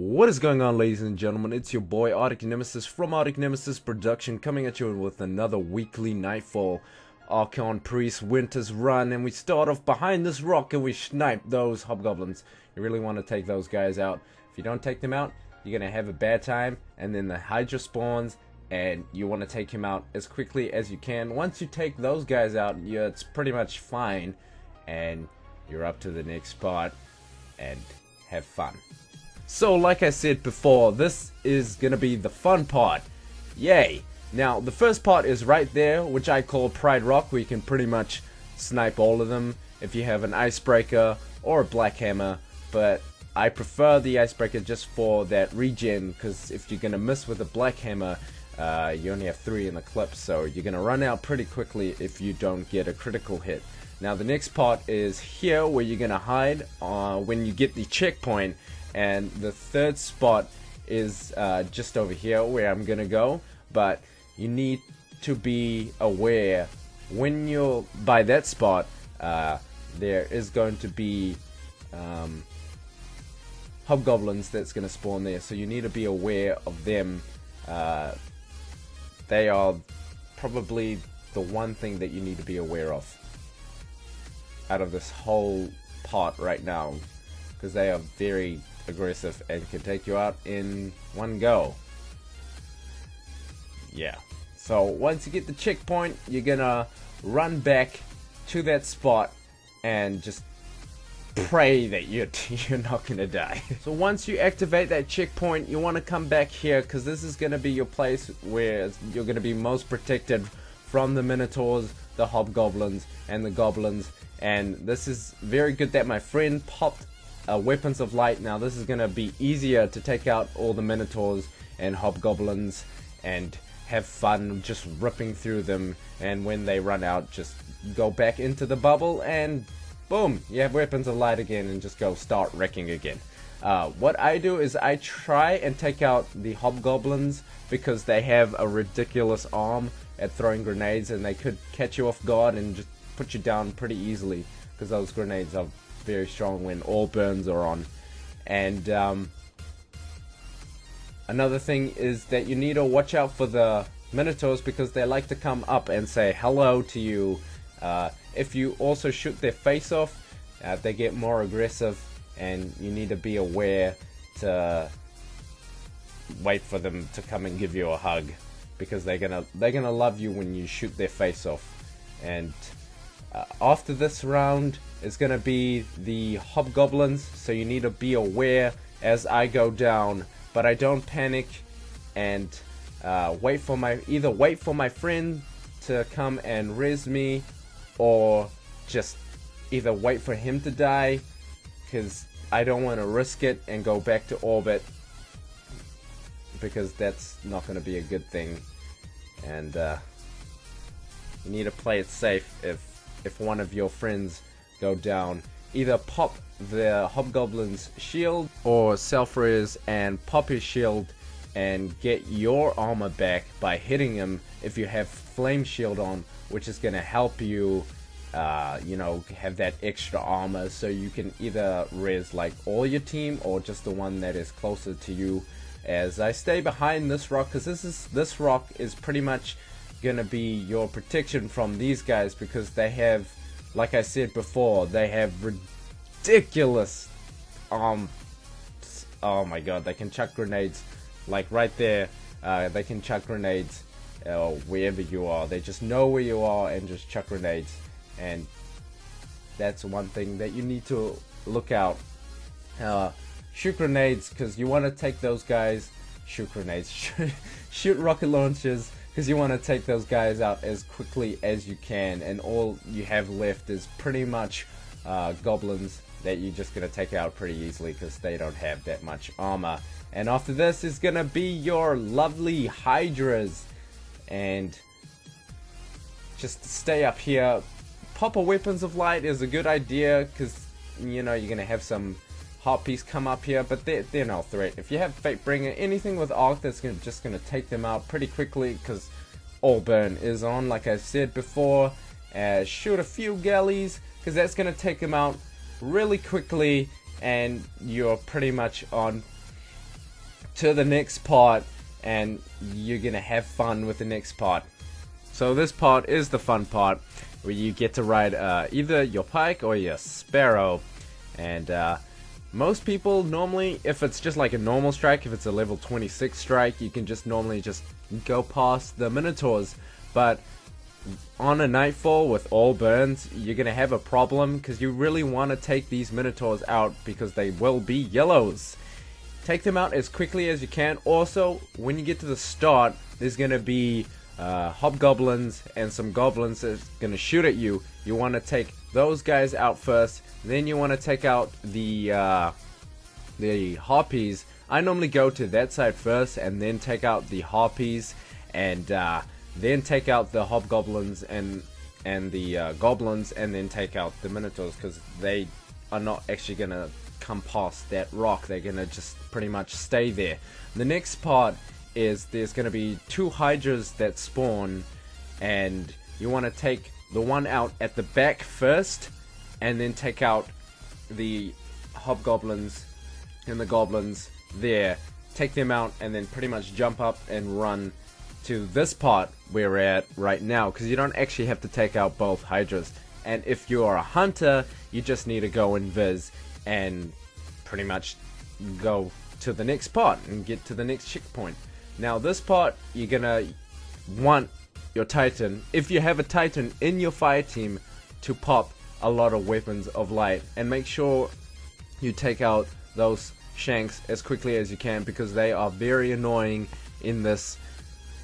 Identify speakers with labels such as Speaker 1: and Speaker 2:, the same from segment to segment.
Speaker 1: What is going on, ladies and gentlemen? It's your boy Artic Nemesis from Artic Nemesis Production, coming at you with another weekly Nightfall Archon Priest Winter's Run. And we start off behind this rock and we snipe those hobgoblins. You really want to take those guys out. If you don't take them out, you're going to have a bad time. And then the Hydra spawns and you want to take him out as quickly as you can. Once you take those guys out, it's pretty much fine. And you're up to the next spot and have fun. So like I said before, this is gonna be the fun part. Yay! Now the first part is right there, which I call Pride Rock, where you can pretty much snipe all of them if you have an icebreaker or a black hammer, but I prefer the icebreaker just for that regen, because if you're gonna miss with a black hammer, you only have 3 in the clip, so you're gonna run out pretty quickly if you don't get a critical hit. Now the next part is here, where you're gonna hide when you get the checkpoint. And the third spot is just over here where I'm gonna go, but you need to be aware when you're by that spot. There is going to be hobgoblins that's gonna spawn there, so you need to be aware of them. They are probably the one thing that you need to be aware of out of this whole part right now, because they are very aggressive and can take you out in one go. Yeah, so once you get the checkpoint, you're gonna run back to that spot and just pray that you're not gonna die. So once you activate that checkpoint, you want to come back here, because this is gonna be your place where you're gonna be most protected from the minotaurs, the hobgoblins, and the goblins. And this is very good that my friend popped weapons of light. Now this is gonna be easier to take out all the minotaurs and hobgoblins and have fun just ripping through them, and when they run out, just go back into the bubble and boom, you have weapons of light again and just go start wrecking again. What I do is I try and take out the hobgoblins, because they have a ridiculous arm at throwing grenades, and they could catch you off guard and just put you down pretty easily, because those grenades are very strong when all burns are on. And another thing is that you need to watch out for the minotaurs, because they like to come up and say hello to you. If you also shoot their face off, they get more aggressive, and you need to be aware to wait for them to come and give you a hug, because they're gonna love you when you shoot their face off. And after this round is gonna be the hobgoblins, so you need to be aware as I go down, but I don't panic, and wait for my friend to come and res me, or just either wait for him to die, because I don't want to risk it and go back to orbit, because that's not going to be a good thing. And you need to play it safe. If one of your friends go down, either pop the hobgoblin's shield or self-res and pop his shield and get your armor back by hitting him if you have flame shield on, which is going to help you have that extra armor, so you can either res like all your team or just the one that is closer to you. As I stay behind this rock, because this rock is pretty much gonna be your protection from these guys, because they have, like I said before, they have ridiculous oh my god, they can chuck grenades like right there. They can chuck grenades wherever you are. They just know where you are and just chuck grenades, and that's one thing that you need to look out. Shoot grenades, because you want to take those guys. Shoot grenades. Shoot rocket launchers, because you want to take those guys out as quickly as you can, and all you have left is pretty much goblins that you're just going to take out pretty easily, because they don't have that much armor. And after this is going to be your lovely hydras, and just stay up here. Pop a weapons of light is a good idea, because you're going to have some hot piece come up here, but they're no threat. If you have Fatebringer, anything with arc, that's just gonna take them out pretty quickly, because all burn is on, like I said before. Shoot a few galleys, because that's gonna take them out really quickly, and you're pretty much on to the next part, and you're gonna have fun with the next part. So this part is the fun part, where you get to ride either your pike or your sparrow. And most people normally, if it's just like a normal strike, if it's a level 26 strike, you can just normally just go past the minotaurs. But on a Nightfall with all burns, you're gonna have a problem, because you really want to take these minotaurs out, because they will be yellows. Take them out as quickly as you can. Also, when you get to the start, there's gonna be hobgoblins and some goblins that's gonna shoot at you. You want to take those guys out first, then you want to take out the harpies. I normally go to that side first and then take out the harpies, and then take out the hobgoblins and the goblins, and then take out the minotaurs, because they are not actually gonna come past that rock. They're gonna just pretty much stay there. The next part is there's gonna be 2 hydras that spawn, and you want to take the one out at the back first, and then take out the hobgoblins and the goblins there. Take them out, and then pretty much jump up and run to this part where we're at right now, because you don't actually have to take out both hydras. And if you are a hunter, you just need to go invis and pretty much go to the next part and get to the next checkpoint. Now this part, you're gonna want your Titan, if you have a Titan in your fire team, to pop a lot of weapons of light, and make sure you take out those shanks as quickly as you can, because they are very annoying in this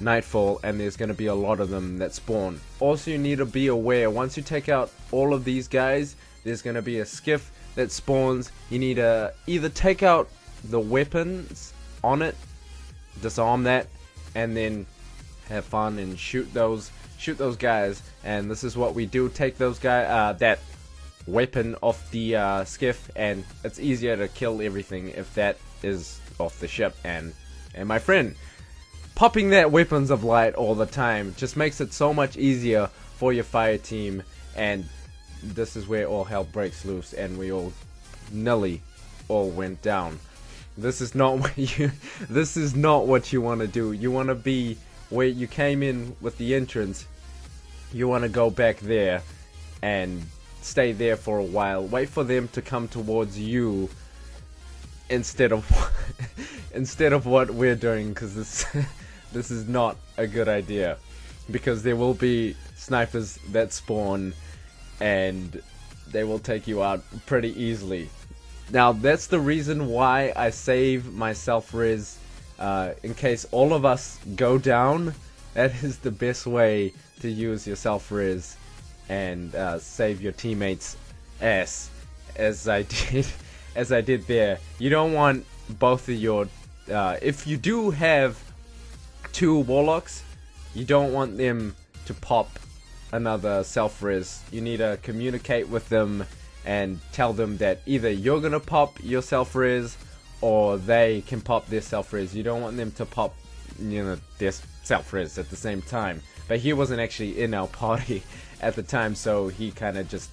Speaker 1: Nightfall, and there's going to be a lot of them that spawn. Also, you need to be aware, once you take out all of these guys, there's going to be a skiff that spawns. You need to either take out the weapons on it, disarm that, and then have fun and shoot those guys. And this is what we do: take those guys, that weapon off the skiff, and it's easier to kill everything if that is off the ship. And my friend, popping that weapons of light all the time just makes it so much easier for your fire team. And this is where all hell breaks loose, and we all nearly all went down. This is not what you want to do. You want to be where you came in with the entrance. You want to go back there and stay there for a while. Wait for them to come towards you instead of what we're doing, because this is not a good idea, because there will be snipers that spawn and they will take you out pretty easily. Now that's the reason why I save my self-res in case all of us go down. That is the best way to use your self-res and save your teammates' ass, as I did there. You don't want both of your if you do have 2 warlocks, you don't want them to pop another self-res. You need to communicate with them and tell them that either you're gonna pop your self-res or they can pop their self-res. You don't want them to pop, their self-res at the same time. But he wasn't actually in our party at the time, so he kind of just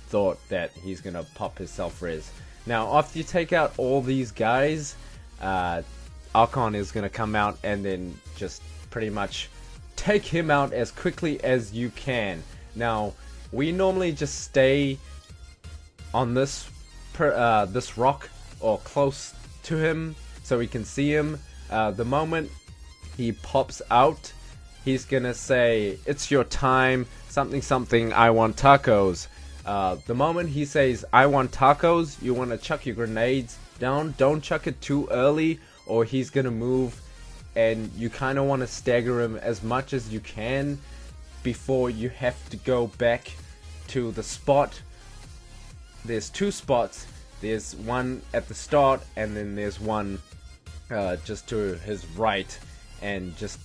Speaker 1: thought that he's gonna pop his self-res. Now after you take out all these guys, Archon is gonna come out and then just pretty much take him out as quickly as you can. Now we normally just stay on this rock or close to him so we can see him. The moment he pops out, he's gonna say, "It's your time, something something, I want tacos." The moment he says, "I want tacos," you want to chuck your grenades down. Don't chuck it too early, or he's gonna move, and you kind of want to stagger him as much as you can before you have to go back to the spot. There's 2 spots. There's one at the start, and then there's one just to his right, and just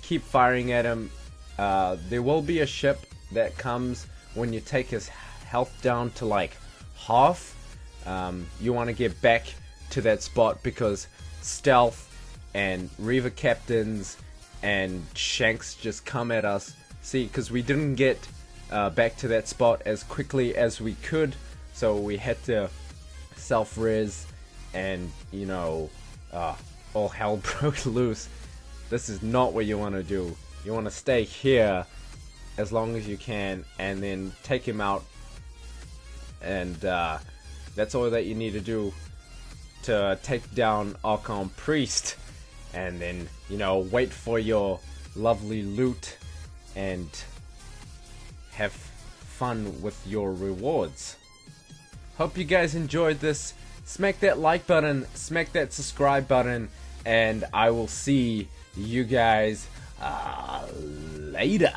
Speaker 1: keep firing at him. There will be a ship that comes when you take his health down to like half. You want to get back to that spot, because stealth and Reaver captains and shanks just come at us. See, because we didn't get back to that spot as quickly as we could, so we had to self-res and all hell broke loose. This is not what you want to do. You want to stay here as long as you can, and then take him out. And that's all that you need to do to take down Archon Priest. And then, you know, wait for your lovely loot and have fun with your rewards. Hope you guys enjoyed this. Smack that like button, smack that subscribe button, and I will see you guys later.